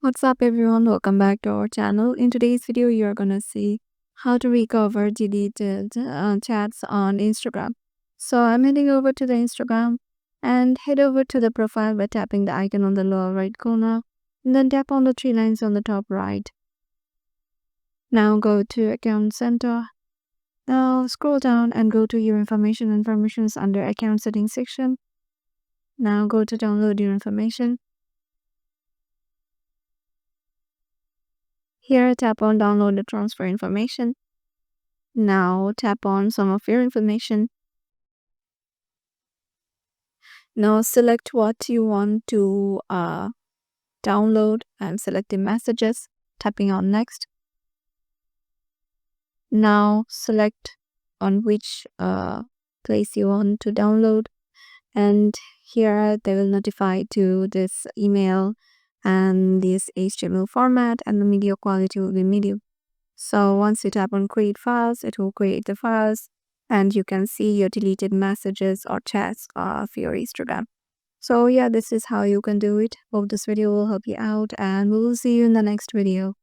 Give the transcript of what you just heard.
What's up everyone, welcome back to our channel. In today's video you're gonna see how to recover deleted chats on Instagram. So I'm heading over to the Instagram and head over to the profile by tapping the icon on the lower right corner, and then tap on the three lines on the top right. Now go to account center. Now scroll down and go to your informations under account settings section. Now go to download your information. Here tap on download the transfer information. Now tap on some of your information. Now select what you want to download. I'm selecting messages, tapping on next. Now select on which place you want to download, and here they will notify to this email and this HTML format, and the media quality will be medium. So once you tap on create files, it will create the files and you can see your deleted messages or chats of your Instagram. So yeah, this is how you can do it. Hope this video will help you out, and we will see you in the next video.